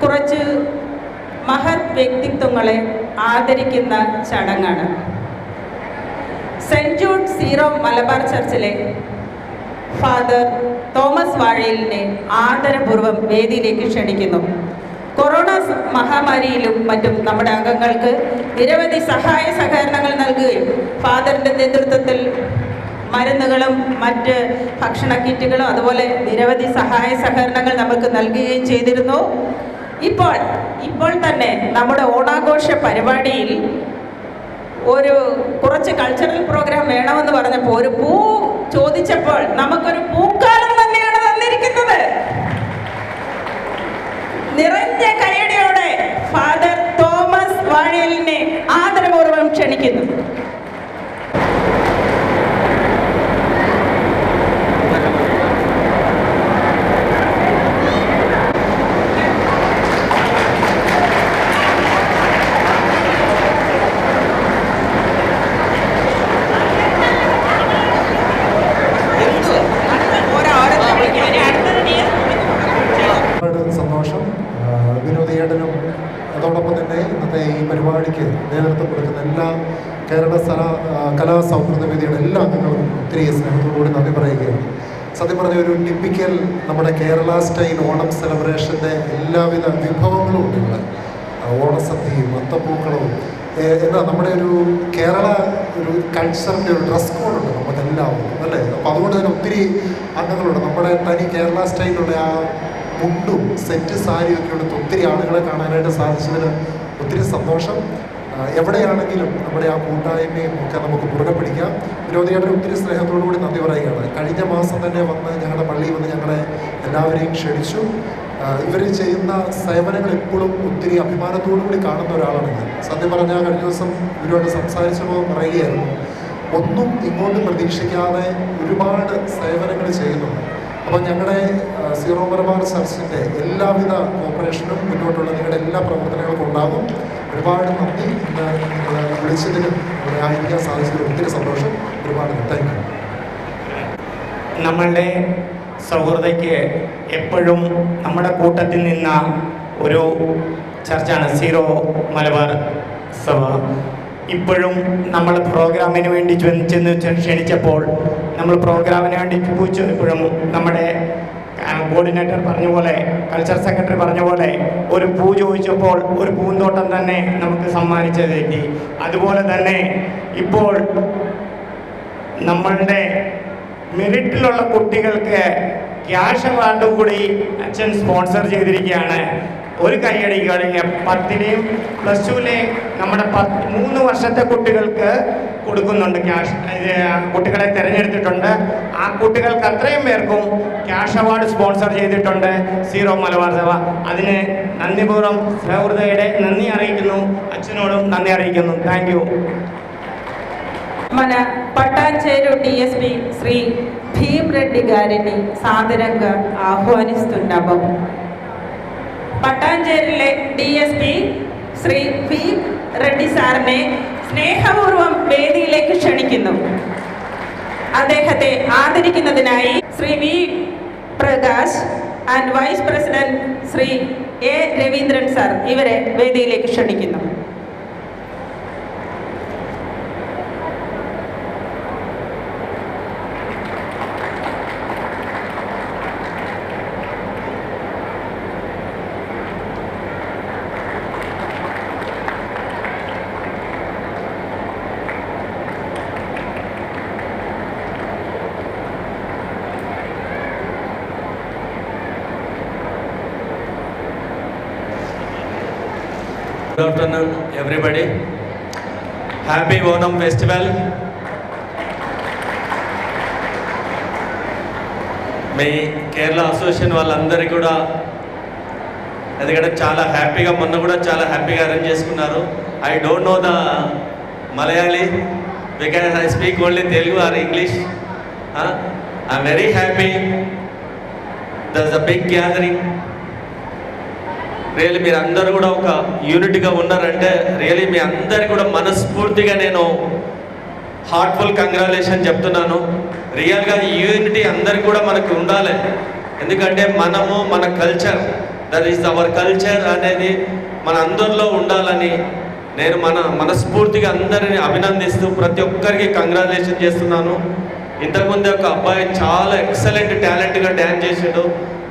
കുറച്ച് മഹത് വ്യക്തിത്വങ്ങളെ ആദരിക്കുന്ന ചടങ്ങാണ്. സെൻറ് ജൂഡ് സീറോ മലബാർ ചർച്ചിലെ ഫാദർ തോമസ് വാഴയിലിനെ ആദരപൂർവ്വം വേദിയിലേക്ക് ക്ഷണിക്കുന്നു. കൊറോണ മഹാമാരിയിലും മറ്റും നമ്മുടെ അംഗങ്ങൾക്ക് നിരവധി സഹായ സഹകരണങ്ങൾ നൽകുകയും ഫാദറിൻ്റെ നേതൃത്വത്തിൽ മരുന്നുകളും മറ്റ് ഭക്ഷണ കിറ്റുകളും അതുപോലെ നിരവധി സഹായ സഹകരണങ്ങൾ നമുക്ക് നൽകുകയും ചെയ്തിരുന്നു. ഇപ്പോൾ തന്നെ നമ്മുടെ ഓണാഘോഷ പരിപാടിയിൽ കുറച്ച് കൾച്ചറൽ പ്രോഗ്രാം വേണമെന്ന് പറഞ്ഞപ്പോൾ ഒരു പൂ ചോദിച്ചപ്പോൾ നമുക്കൊരു പൂക്കാലം തന്നെയാണ് തന്നിരിക്കുന്നത്. നിറഞ്ഞ കയ്യടിയോടെ ഫാദർ തോമസ് വാഴയിലിനെ ആദരപൂർവ്വം ക്ഷണിക്കുന്നു. സന്തോഷം. വിനോദിയേട്ടനും അതോടൊപ്പം തന്നെ ഇന്നത്തെ ഈ പരിപാടിക്ക് നേതൃത്വം കൊടുക്കുന്ന എല്ലാ കേരള കലാ സൗഹൃദ വേദിയുടെ എല്ലാ അംഗങ്ങളും ഒത്തിരി സ്നേഹത്തോടുകൂടി നന്ദി പറയുകയാണ്. സത്യം പറഞ്ഞ ഒരു ടിപ്പിക്കൽ നമ്മുടെ കേരള സ്റ്റൈൽ ഓണം സെലിബ്രേഷൻ്റെ എല്ലാവിധ വിഭവങ്ങളും ഉണ്ട് ഇവിടെ. ഓണസദ്യയും അത്തപ്പൂക്കളവും എന്നാൽ നമ്മുടെ ഒരു കേരള ഒരു കൾച്ചറിൻ്റെ ഒരു ഡ്രസ് കോഡുണ്ട് നമുക്കെല്ലാവർക്കും അല്ലേ. അപ്പോൾ അതുകൊണ്ട് തന്നെ ഒത്തിരി അംഗങ്ങളുണ്ട്. നമ്മുടെ തനി കേരള സ്റ്റൈലുള്ള ആ മുണ്ടും സെറ്റ് സാരിയൊക്കെ എടുത്ത് ഒത്തിരി ആളുകളെ കാണാനായിട്ട് സാധിച്ചതിന് ഒത്തിരി സന്തോഷം. എവിടെയാണെങ്കിലും നമ്മുടെ ആ കൂട്ടായ്മയും ഒക്കെ നമുക്ക് മുറുകെ പിടിക്കാം. വിനോദിയേട്ടൻ ഒത്തിരി സ്നേഹത്തോടു കൂടി നന്ദി പറയുകയാണ്. കഴിഞ്ഞ മാസം തന്നെ വന്ന് ഞങ്ങളുടെ പള്ളിയിൽ വന്ന് ഞങ്ങളെ എല്ലാവരെയും ക്ഷണിച്ചു. ഇവർ ചെയ്യുന്ന സേവനങ്ങൾ എപ്പോഴും ഒത്തിരി അഭിമാനത്തോടു കൂടി കാണുന്ന ഒരാളാണ് ഞാൻ. സത്യം പറഞ്ഞാൽ കഴിഞ്ഞ ദിവസം ഇവരോട് സംസാരിച്ചപ്പോൾ പറയുകയായിരുന്നു, ഒന്നും ഇങ്ങോട്ട് പ്രതീക്ഷിക്കാതെ ഒരുപാട് സേവനങ്ങൾ ചെയ്യുന്നുണ്ട്. അപ്പോൾ ഞങ്ങളുടെ സീറോ മലബാർ ചർച്ചിൻ്റെ എല്ലാവിധ കോപ്പറേഷനും മുന്നോട്ടുള്ള നിങ്ങളുടെ എല്ലാ പ്രവർത്തനങ്ങൾക്കും ഉണ്ടാകും. ഒരുപാട് നന്ദി. ഇന്ന് നിങ്ങൾ വിളിച്ചതിനും ഇവിടെ ആയിരിക്കാൻ സാധിച്ചതിൽ ഒത്തിരി സന്തോഷം. ഒരുപാട് താങ്ക് യു. നമ്മളുടെ സൗഹൃദയ്ക്ക് എപ്പോഴും നമ്മുടെ കൂട്ടത്തിൽ നിന്ന ഒരു ചർച്ചാണ് സീറോ മലബാർ സഭ. ഇപ്പോഴും നമ്മൾ പ്രോഗ്രാമിന് വേണ്ടി ചെന്ന് ക്ഷണിച്ചപ്പോൾ നമ്മൾ പ്രോഗ്രാമിന് വേണ്ടി ഇപ്പോഴും നമ്മുടെ കോർഡിനേറ്റർ പറഞ്ഞ പോലെ, കൾച്ചർ സെക്രട്ടറി പറഞ്ഞ പോലെ ഒരു പൂ ചോദിച്ചപ്പോൾ ഒരു പൂന്തോട്ടം തന്നെ നമുക്ക് സമ്മാനിച്ചതെത്തി. അതുപോലെ തന്നെ ഇപ്പോൾ നമ്മളുടെ മെറിറ്റിലുള്ള കുട്ടികൾക്ക് ക്യാഷ് അവാർഡ് കൂടി അച്ഛൻ സ്പോൺസർ ചെയ്തിരിക്കുകയാണ്. ഒരു കൈയടികളിൽ 10ലെയും +2ലെയും നമ്മുടെ 3 വർഷത്തെ കുട്ടികൾക്ക് കൊടുക്കുന്നുണ്ട് ക്യാഷ്. കുട്ടികളെ തിരഞ്ഞെടുത്തിട്ടുണ്ട്. ആ കുട്ടികൾക്ക് അത്രയും പേർക്കും ക്യാഷ് അവാർഡ് സ്പോൺസർ ചെയ്തിട്ടുണ്ട് സീറോ മലബാർ സഭ. അതിന് നന്ദിപൂർവ്വം സൗഹൃദയുടെ നന്ദി അറിയിക്കുന്നു. అచ్చనోడం నన్ను അറിയിക്കുന്നു. Thank you. మన పట్టాంచేరు డిఎస్పి శ్రీ భీమ్ రెడ్డి గారిని సాదరంగా ఆహ్వానిస్తున్నాము. പട്ടാഞ്ചേരിയിലെ DSP ശ്രീ ഭീം റെഡ്ഡി സാറിനെ സ്നേഹപൂർവ്വം വേദിയിലേക്ക് ക്ഷണിക്കുന്നു. അദ്ദേഹത്തെ ആദരിക്കുന്നതിനായി Shri V Prakash and vice president Shri A Raveendran sir ഇവരെ വേദിയിലേക്ക് ക്ഷണിക്കുന്നു. Good afternoon, everybody. Happy Onam Festival. మీ కేరళ అసోసియేషన్ వాళ్ళందరికీ కూడా ఎందుకంటే చాలా హ్యాపీగా మొన్న కూడా చాలా హ్యాపీగా అరేంజ్ చేసుకున్నారు. I don't know the Malayali because I speak only Telugu or English. I'm very happy. There is a big gathering. Really మీరు అందరూ కూడా ఒక యూనిట్గా ఉన్నారంటే రియల్లీ మీ అందరికీ కూడా మనస్ఫూర్తిగా నేను హార్ట్ఫుల్ కంగ్రాచులేషన్ చెప్తున్నాను. రియల్గా ఈ యూనిటీ అందరికీ కూడా మనకు ఉండాలి. ఎందుకంటే మనము మన culture, that is our culture అనేది మన అందరిలో ఉండాలని నేను మనస్ఫూర్తిగా అందరిని అభినందిస్తూ ప్రతి ఒక్కరికి కంగ్రాచులేషన్ చేస్తున్నాను. ఇంతకుముందే ఒక అబ్బాయి చాలా ఎక్సలెంట్ టాలెంట్గా డ్యాన్స్ చేసాడు.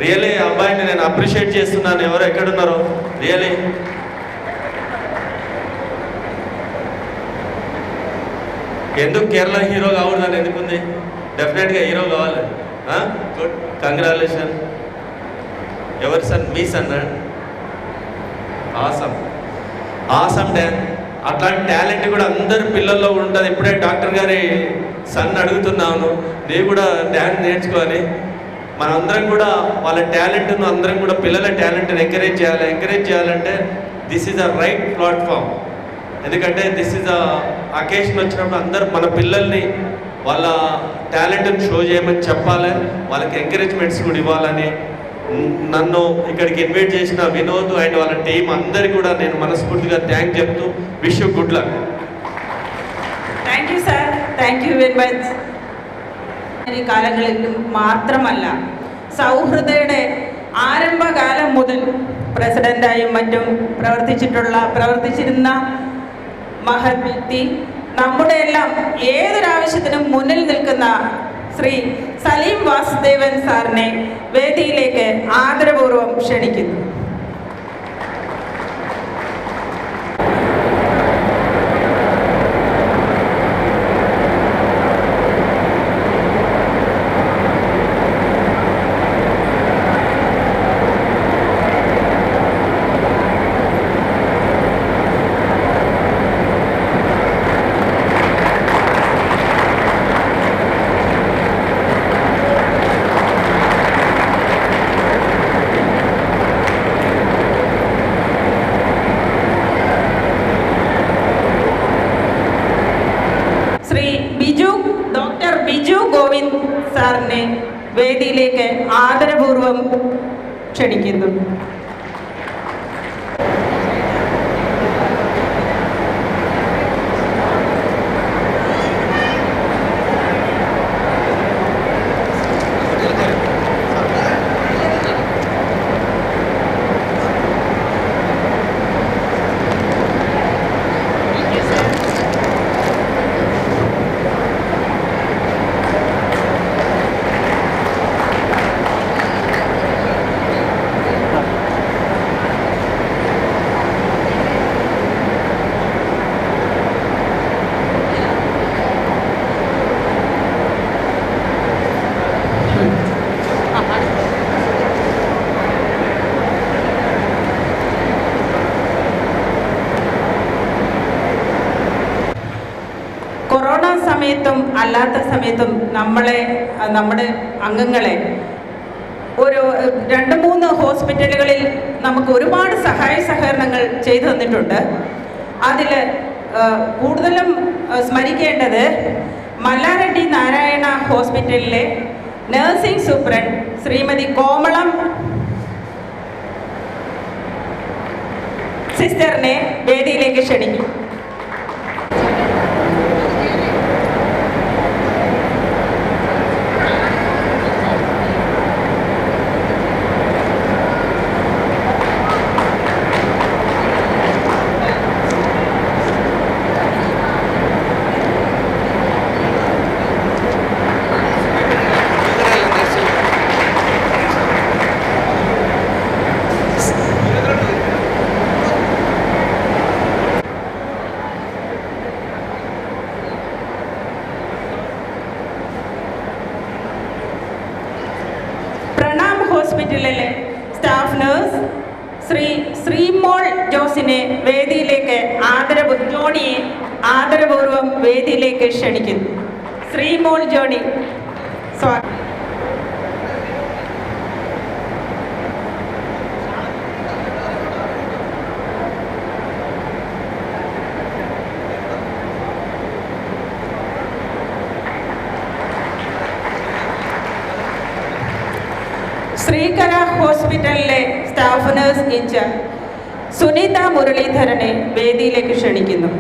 రియలీ ఆ అబ్బాయిని నేను అప్రిషియేట్ చేస్తున్నాను. ఎవరు ఎక్కడున్నారో రియలీ ఎందుకు కేరళ హీరో కాకూడదని ఎందుకుంది? డెఫినెట్గా హీరో కావాలి. Good, congratulation. ఎవరి సన్? మీ సన్. Awesome dance. అట్లాంటి టాలెంట్ కూడా అందరి పిల్లల్లో ఉంటుంది. ఇప్పుడే డాక్టర్ గారి సన్ అడుగుతున్నాను, నేను కూడా డ్యాన్స్ నేర్చుకోవాలి. మనందరం కూడా వాళ్ళ టాలెంట్ను అందరం కూడా పిల్లల టాలెంట్ని ఎంకరేజ్ చేయాలి. ఎంకరేజ్ చేయాలంటే this is a right platform. ఎందుకంటే దిస్ ఈజ్ అ అకేషన్ వచ్చినప్పుడు అందరూ మన పిల్లల్ని వాళ్ళ టాలెంట్ని షో చేయమని చెప్పాలి, వాళ్ళకి ఎంకరేజ్మెంట్స్ కూడా ఇవ్వాలని నన్ను ఇక్కడికి ఇన్వైట్ చేసిన వినోద్ అండ్ వాళ్ళ టీం అందరికీ కూడా నేను మనస్ఫూర్తిగా థ్యాంక్ చెప్తూ wish you good luck. Thank you sir, thank you very much. ഈ കാലങ്ങളിൽ മാത്രമല്ല, സൗഹൃദയുടെ ആരംഭകാലം മുതൽ പ്രസിഡന്റായും മറ്റും പ്രവർത്തിച്ചിരുന്ന മഹത് വ്യക്തി, നമ്മുടെ എല്ലാം ഏതൊരാവശ്യത്തിനും മുന്നിൽ നിൽക്കുന്ന ശ്രീ സലീം വാസുദേവൻ സാറിനെ വേദിയിലേക്ക് ആദരപൂർവ്വം ക്ഷണിക്കുന്നു. ഡോക്ടർ ബിജു ഗോവിന്ദ് സാറിനെ വേദിയിലേക്ക് ആദരപൂർവ്വം ക്ഷണിക്കുന്നു. കൊറോണ സമയത്തും അല്ലാത്ത സമയത്തും നമ്മുടെ അംഗങ്ങളെ ഒരു 2-3 ഹോസ്പിറ്റലുകളിൽ നമുക്ക് ഒരുപാട് സഹായ സഹകരണങ്ങൾ ചെയ്തു തന്നിട്ടുണ്ട്. അതിൽ കൂടുതലും സ്മരിക്കേണ്ടത് മല്ലാരെഡ്ഡി നാരായണ ഹോസ്പിറ്റലിലെ നഴ്സിംഗ് സൂപ്രണ്ട് ശ്രീമതി കോമളം സിസ്റ്ററിനെ വേദിയിലേക്ക് ക്ഷണിക്കും. ഹോസ്പിറ്റലിലെ സ്റ്റാഫ് നഴ്സ് ശ്രീമോൾ ജോസിനെ വേദിയിലേക്ക് ജോണിയെ ആദരപൂർവ്വം വേദിയിലേക്ക് ക്ഷണിക്കുന്നു. ശ്രീമോൾ ജോണി സ്വാഗതം. ശ്രീകര ഹോസ്പിറ്റലിലെ സ്റ്റാഫ് നഴ്സ് ഇൻചാർജ് സുനിത മുരളീധരനെ വേദിയിലേക്ക് ക്ഷണിക്കുന്നു.